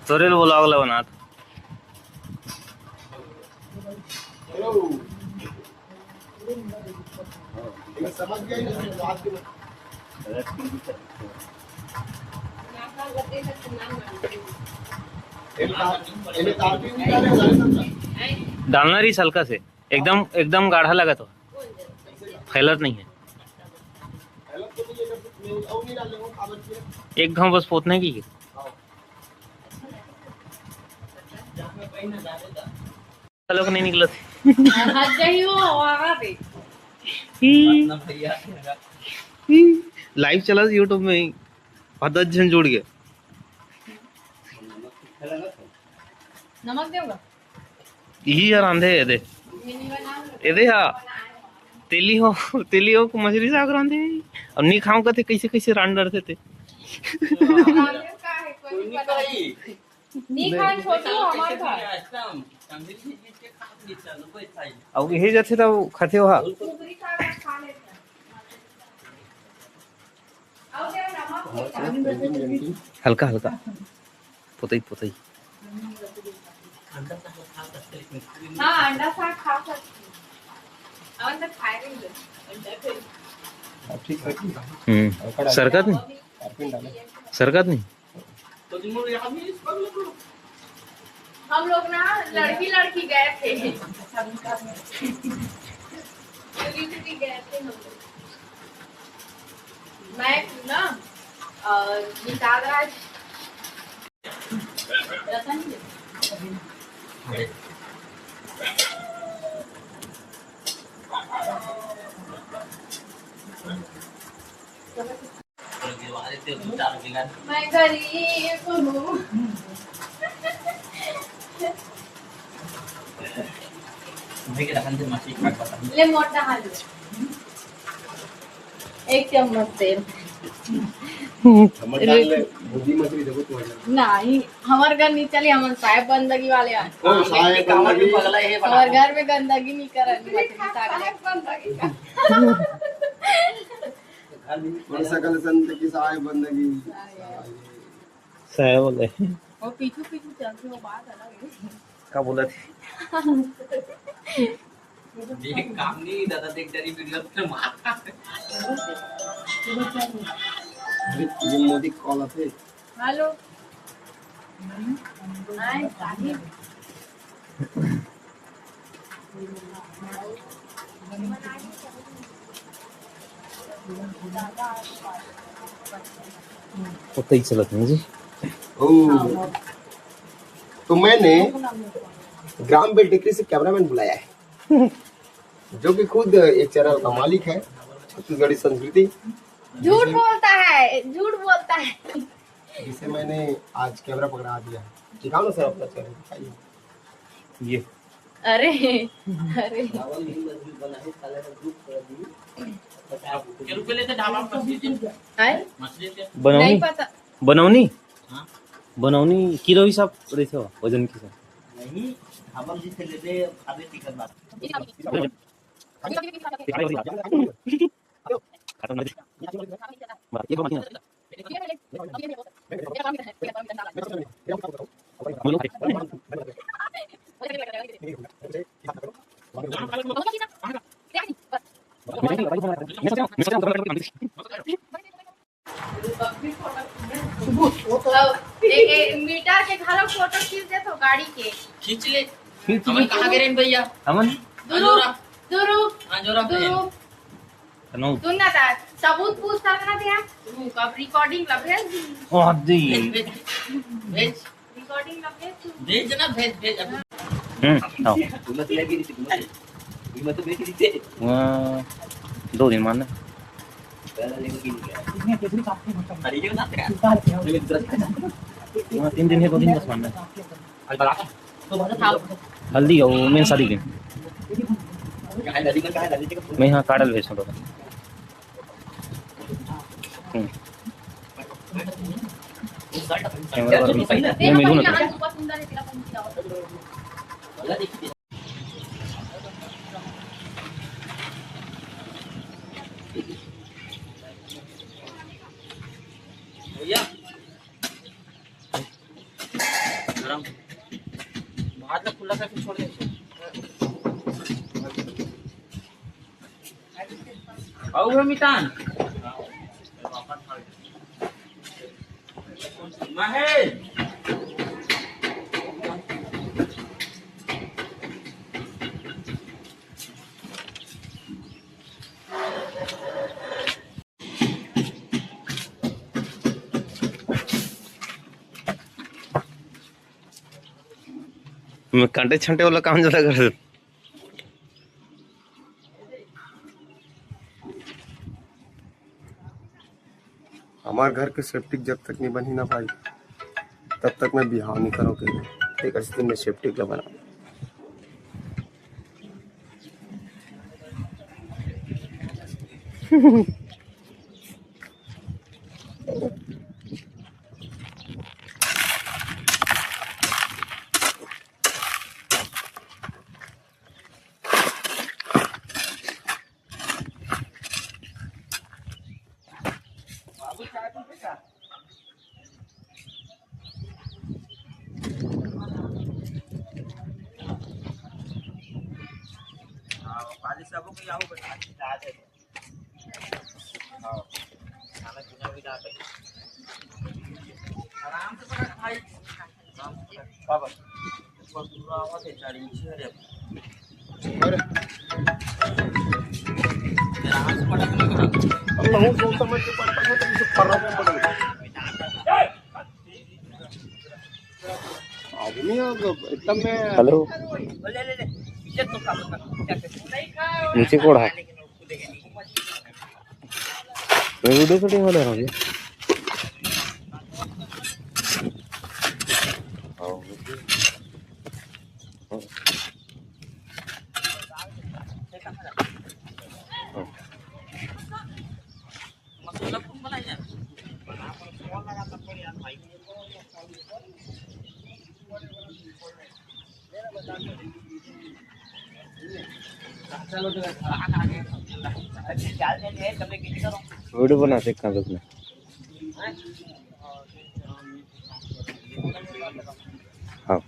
तोरेल व्लॉगला बनात समझ गए डालना रही हल्का से, एकदम एकदम गाढ़ा लगा तो फैलत नहीं है। एक घाव बस पोतने की लोग नहीं निकला लाइव चला यूट्यूब में ही 10 जन जुड़ गए। नमक देगा यही यार आंधे दे हाँ तेली हो को मछली साग रांधे अब नहीं खाऊं कहते कैसे कैसे रान डरते थे। अब यही जाते तो खाते हो। हाँ हल्का हल्का पोतई पोतई हाँ अंडा साग खा सकते अंडा खाएंगे सरकत नहीं हम लोग ना लड़की गए थे गए थे हम लोग। मैं ना निकाल रहा मैं गरीब हूँ ले मोटा हालू एक चम्मच तेल नहीं हमारे घर नहीं चली हमारे साहेब बंदगी वाले हमारे घर में गंदगी नहीं कर सकल संत की साहेब बंदगी साहेब बोले और पीछू पीछू चलते वो बात अलग है। क्या बोला थी देख काम नहीं दादा देख तेरी वीडियो पे मार ये मोदी कॉल आते हेलो हाय साहिब पोतई चलत नहीं जी। तो मैंने ग्राम बेल्टेकरी से कैमरामैन बुलाया है जो कि खुद एक चैनल का मालिक है छत्तीसगढ़ी संस्कृति। झूठ बोलता है जिसे मैंने आज कैमरा पकड़ा दिया। दिखाओ ना सर अपना चैनल दिखाइए। ये अरे बनौनी नहीं पता बनौनी हाँ? बनौनी किलो हिसाब रहते हो वजन के साथ नहीं हम जिसे लेते खाते टिकट बात मीटर के घर फोटो खींच दे तो गाड़ी के खींच ले हम कहां गए भैया अमन दुरु नो सुनना था सबूत पूछता था क्या कब रिकॉर्डिंग ला भेज ओ दी भेज रिकॉर्डिंग ला भेज ना भेज आओ कीमत लगी थी कीमत बेच दी थी 2 दिन मानना पहला लेके की गया अरे ये ना तेरा 3 दिन है 2 दिन बस मानना आज बड़ा तो बताओ हल्दी और मेन शादी दिन कहां नदी का कहां नदी का मैं यहाँ काटल भेज दूँ मैं मिलूँ ना सुंदर है तेरा पंछी वाला देखिए भैया गरम भात ला खुला करके छोड़ दे आओ वे मितान महेश मैं कांटे छंटे वाला काम ज्यादा कर हमारे घर के सेप्टिक जब तक नहीं बनी ना भाई तब तक मैं बिहाव नहीं करोगे। एक अस्ती में सेप्टिक ला बना पाली सबो के आओ बता दे हां खाना पीना भी दाते आराम से बना भाई बाबा ऊपर पूरा आवाज है चारी नीचे रे और आराम से पटक लगा अल्लाह को समझ के पड़ता है तो कर रहा हूं आदमी एकदम में हेलो ले ले ले इज्जत तो काम कर नीचे कोड़ा है मैं वीडियो शूटिंग वाला हूँ ये मसाला कौन बनाया बना पर कौन लगाता पड़ यार भाई चलो तो आगे चल दे तबे किसी करो वीडियो बना सकता हूँ उसमें हाँ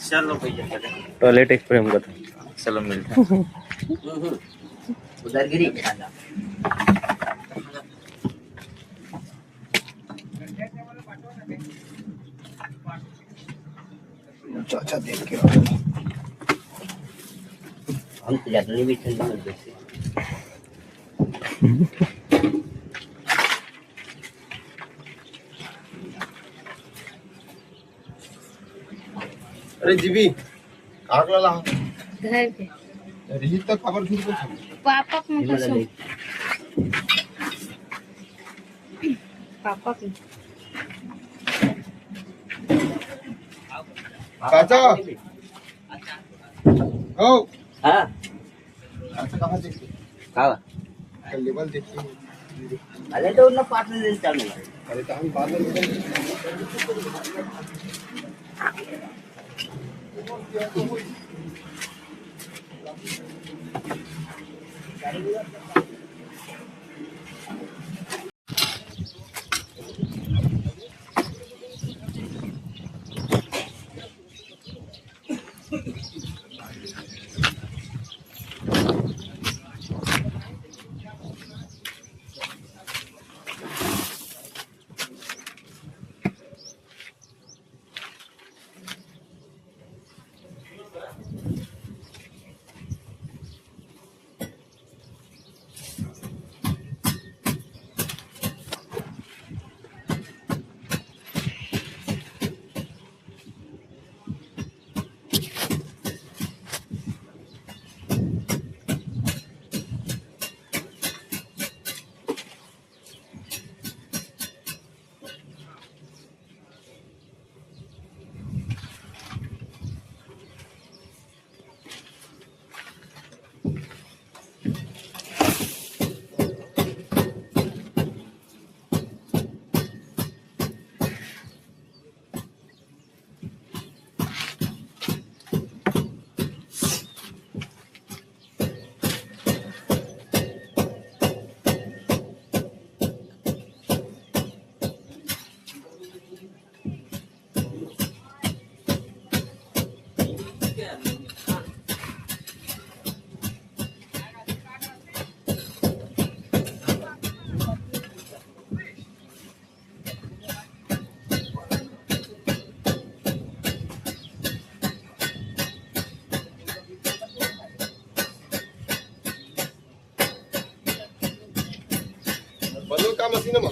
चलो भैया चले टॉयलेट एक प्रेम का था चलो मिलते हैं उधर गिरी खाना चाचा देख के हम तो ज्यादा नहीं बैठे हैं जैसे अरे जीवी आग ला घर पे रही तो खबर थी कुछ पापा को कसम पापा की चाचा ओ हां चाचा कहां देखते हां लेवल देखिए अरे तो उन पास में ले चल अरे तो हम बाद में मशीन में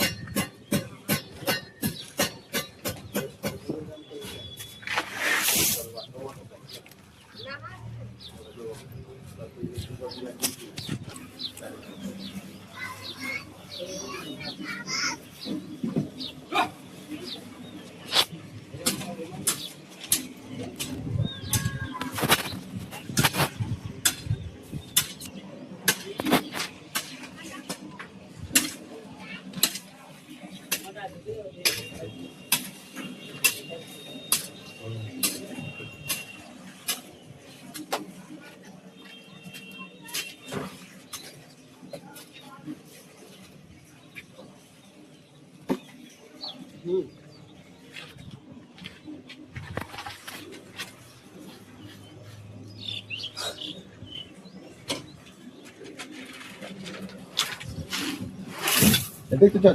देख तो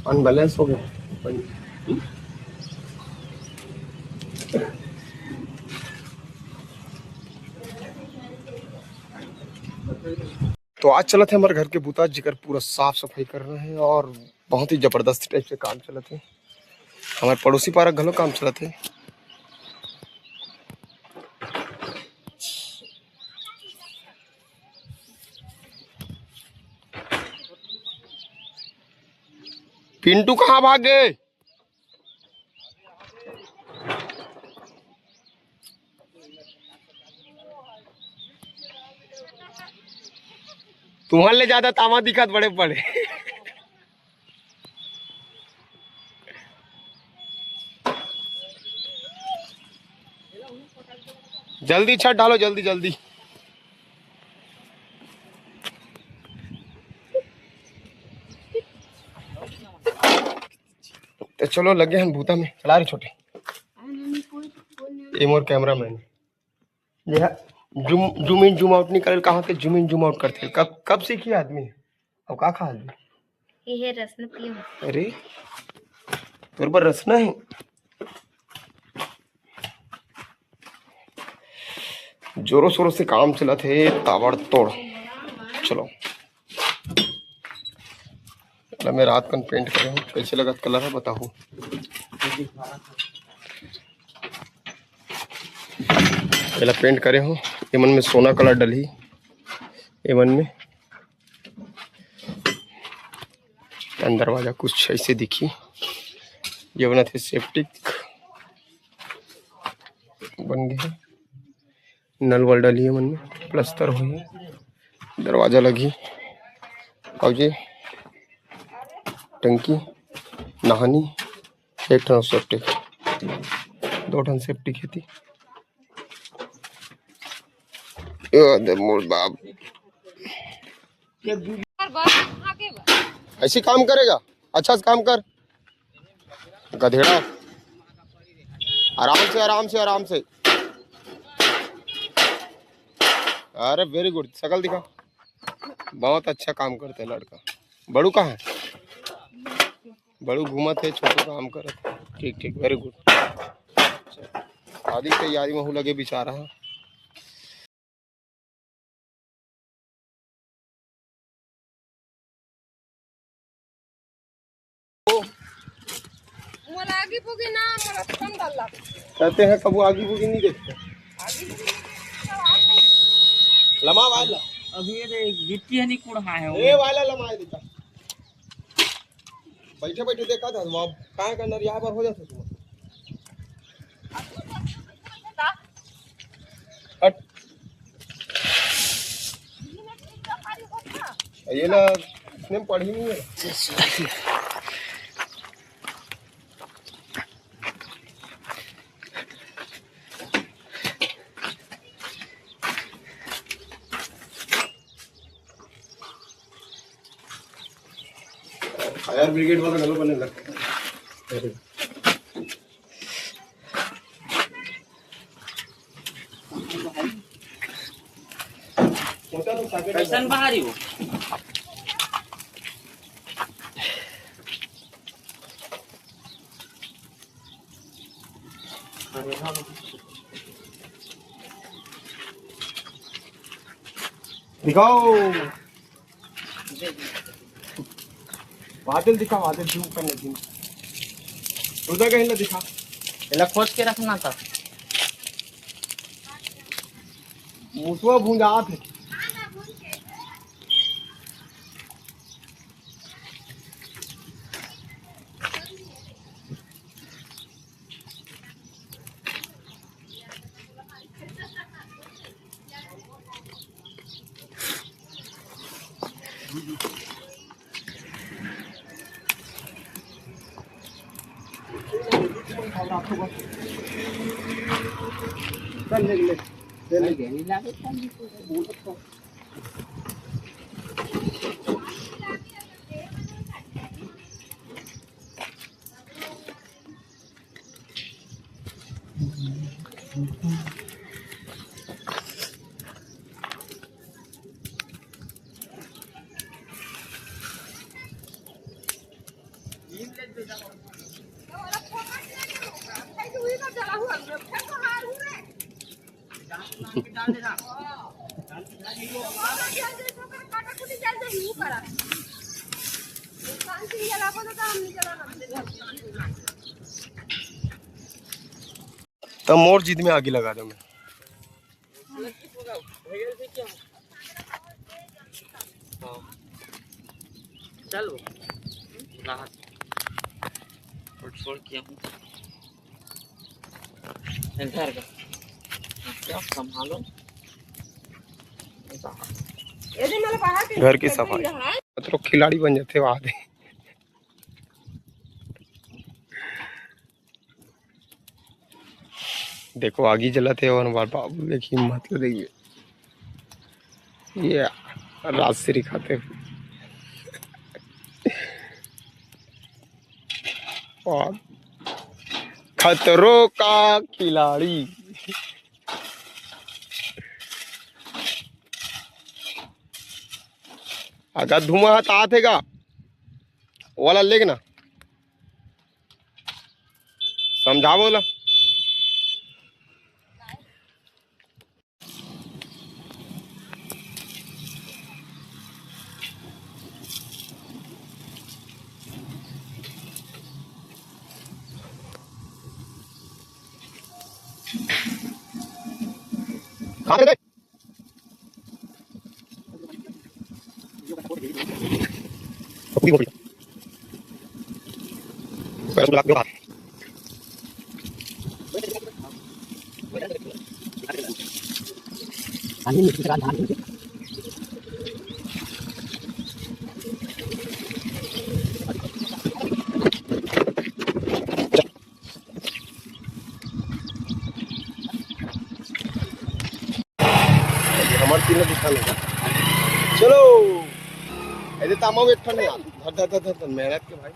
अनबैलेंस हो गया। तो आज चला थे हमारे घर के बूता जिकर पूरा साफ सफाई कर रहे हैं और बहुत ही जबरदस्त टाइप से काम चला थे। हमारे पड़ोसी पारा घलो काम चला थे। पिंटू कहाँ भागे? तुम्हारे ले ज्यादा तामा दिखत बड़े बड़े। जल्दी छत डालो, जल्दी जल्दी। तो चलो लगे हम भूता में चला रही छोटे। ये मोर cameraman zoom in zoom out नहीं करे कहाँ के जूम इन जूम आउट करते। कब सीखी आदमी अब का खा ये रसना पियो। अरे तोर पर रसना है। जोरों शोरों से काम चला थे ताबड़ तोड़। चलो मैं रात कन पेंट करे हूँ। कैसे लगा कलर है बताओ। पहला पेंट करे हूँ। एमन में सोना कलर डली। एमन में दरवाजा कुछ ऐसे दिखी। ये बना थे सेप्टिक बन गए। नल वल डली है मन में, प्लस्तर हुई, दरवाजा लगी और ये टंकी नहानी। एक टन सेफ्टी, 2 टन सेफ्टी खेती। बाप ऐसे काम करेगा? अच्छा से काम कर गधेड़ा। आराम से आराम से आराम से। अरे वेरी गुड, शकल दिखा। बहुत अच्छा काम करते लड़का। बड़ू कहाँ है? बड़ू घूमत है, छोटू काम करत। ठीक ठीक, वेरी गुड। शादी की तैयारी में लगे बेचारा। कहते हैं कबू आगी बुगी नहीं देखते। लमा वाला अभी ये गिट्टी है नहीं कुड़ा है ए वाला लमा देता। बैठे बैठे देखा था वहां कहां का नर यहाँ पर हो जाता तुम। हट ये ना इसने पढ़ी नहीं है। फायर ब्रिगेड वाला गलो बने लगता है। कैसन बाहरी हो? दिखाओ बादल दिखा, बादल जूम करने दिन उधर कहीं ना दिखा। पहले खोज के रखना था। मुसवा भूंजा थे। चल ले ले तब मोर जिद में आगे लगा दो मैं। चलो राहत छोड़ किया हूँ घर का क्या संभालो घर की सफाई तो खिलाड़ी बन जाते वहां दे। देखो आगे जलाते और हमारे बाबू देखिए हिम्मत तो देखिए ये राजश्री खाते और खतरों का खिलाड़ी। अगर धुआं हाथ गा वाला लेग ना समझा बोला। हमारे तीनों दिखा लेगा। चलो ऐसे तामा वेट करने धर धर धर धर मेहनत के भाई।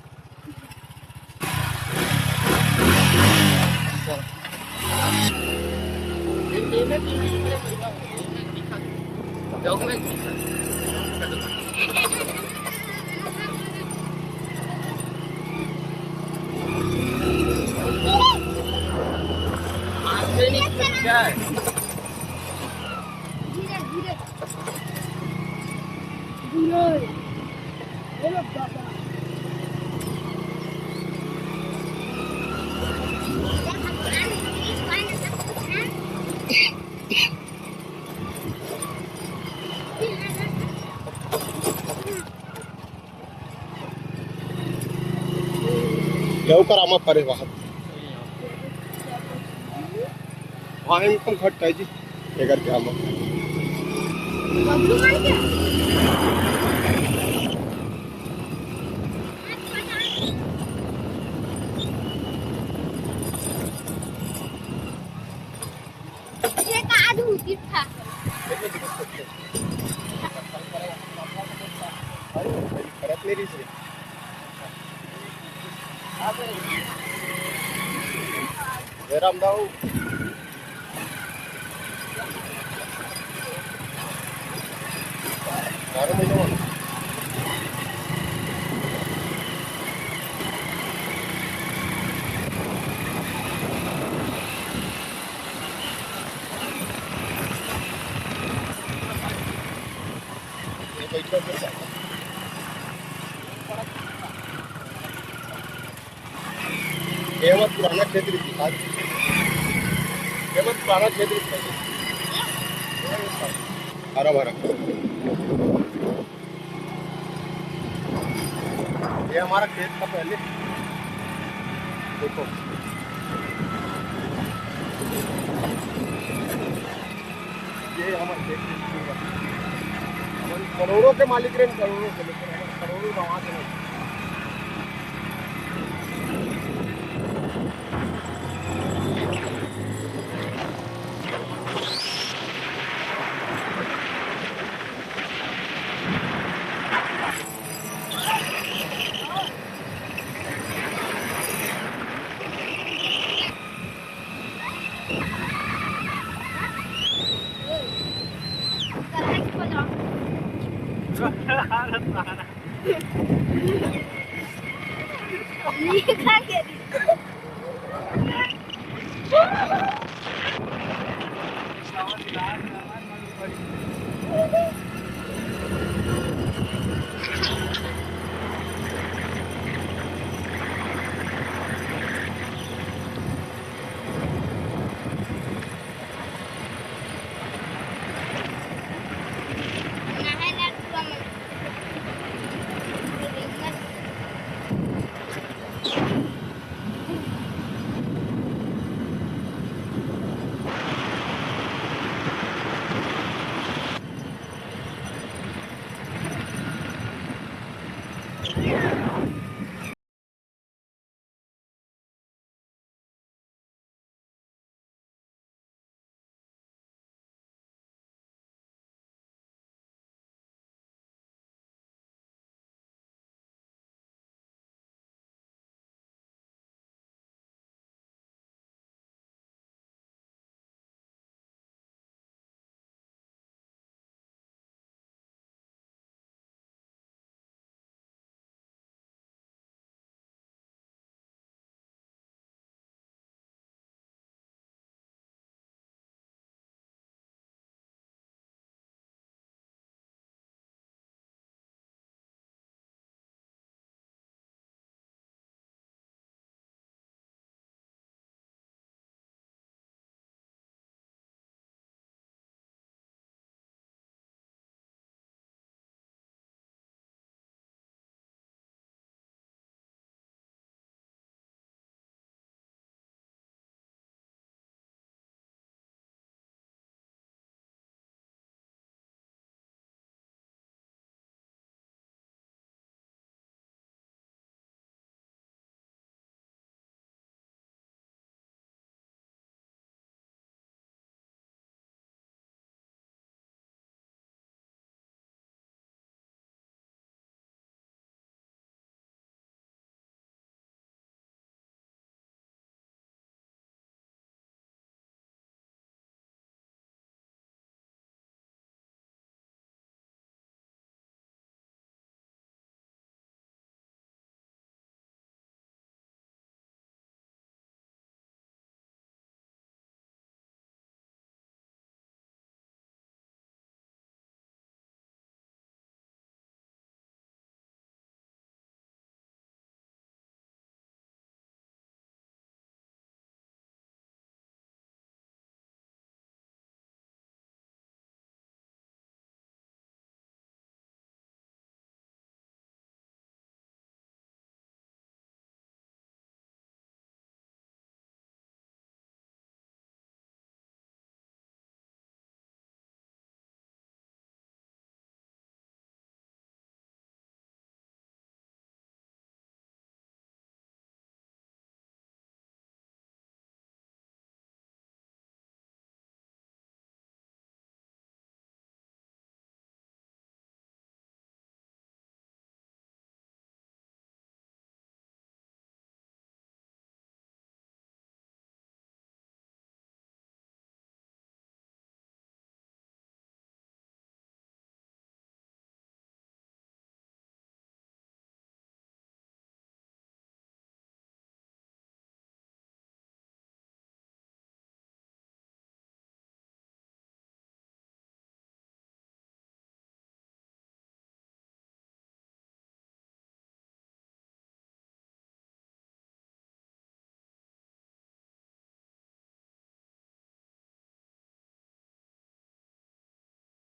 लवकर आमा परे वाहत वहाँ इनकम घट है जी ये करके आमा खराब नहीं रही से रामदाऊ ये बहुत पुराना क्षेत्र दिखा, ये बहुत पुराना क्षेत्र दिखा, हरा भरा। ये हमारा खेत था पहले, देखो ये हमारा खेत, करोड़ों के मालिक रहे, करोड़ों के, लेकिन करोड़ों का वहाँ से नहीं।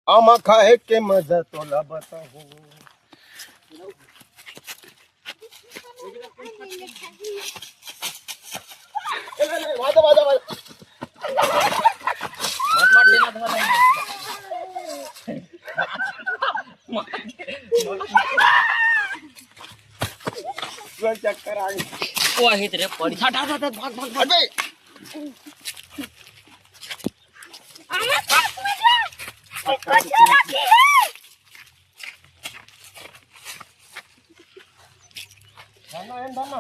आमा खाए के मजा तोला बताओ। चक्कर आ गई। वो हित रे पड़ी था भाग भाग भाग अबे धन्ना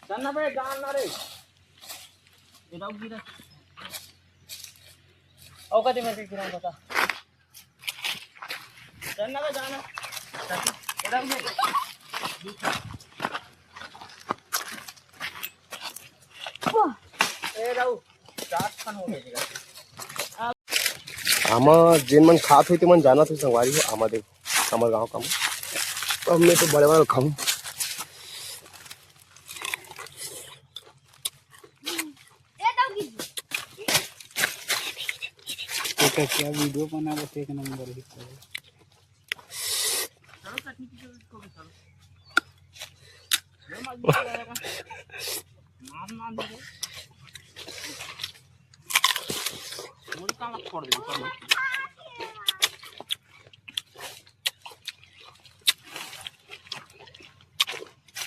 जाना बे जाना रे इधर गिरा ओ कदे में गिरा बता जाना बे जाना इधर गिरा ए राऊ चाट खान हो गया आमा जिन मन खात हुई मन जाना तो संगवारी हो आमा देखो हमारे गाँव का तो हमने तो बड़े बड़े खाऊं क्या वीडियो बना बस एक नंबर ही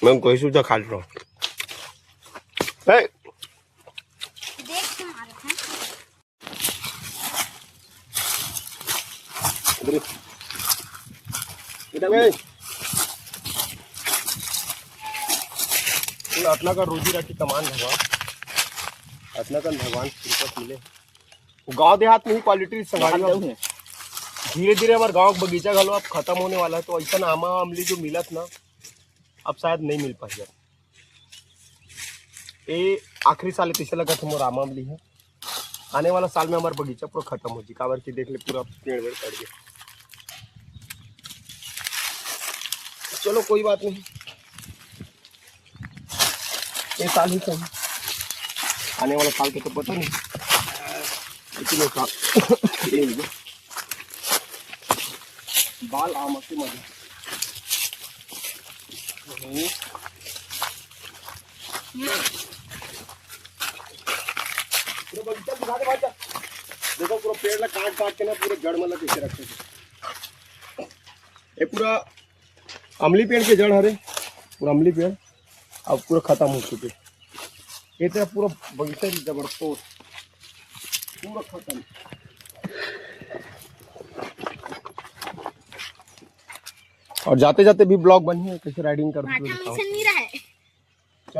मैं कोई सुविधा खा रहा हूँ अपना का रोजी रोटी कमान भगवान अपना का भगवान कृपा मिले गांव देहात में ही क्वालिटी संभाली धीरे धीरे हमारे गांव का बगीचा घलो अब खत्म होने वाला है तो ऐसा आमा अमली जो मिलत ना अब शायद नहीं मिल पाएगा। ये आखिरी साल ऐसा लगा था मोर आमा अमली है आने वाला साल में हमारा बगीचा पूरा खत्म हो जी काबर की देख ले पूरा पेड़ वेड़ कट गया। चलो कोई बात नहीं ये साल ही सही आने वाला साल के तो पता नहीं इतने साल बाल आम के मजे पूरा बगीचा दिखा दे भाई देखो पूरा पेड़ ला काट काट के ना पूरे जड़ में लगा के रखे ये पूरा अमली पेड़ के जड़ हरे पूरा अमली पेड़ अब पूरा खत्म हो चुके ये तो पूरा बगीचा ही जबरदस्त पूरा खत्म। और जाते जाते भी ब्लॉग बनी है कैसे राइडिंग करते हुए दिखाऊं।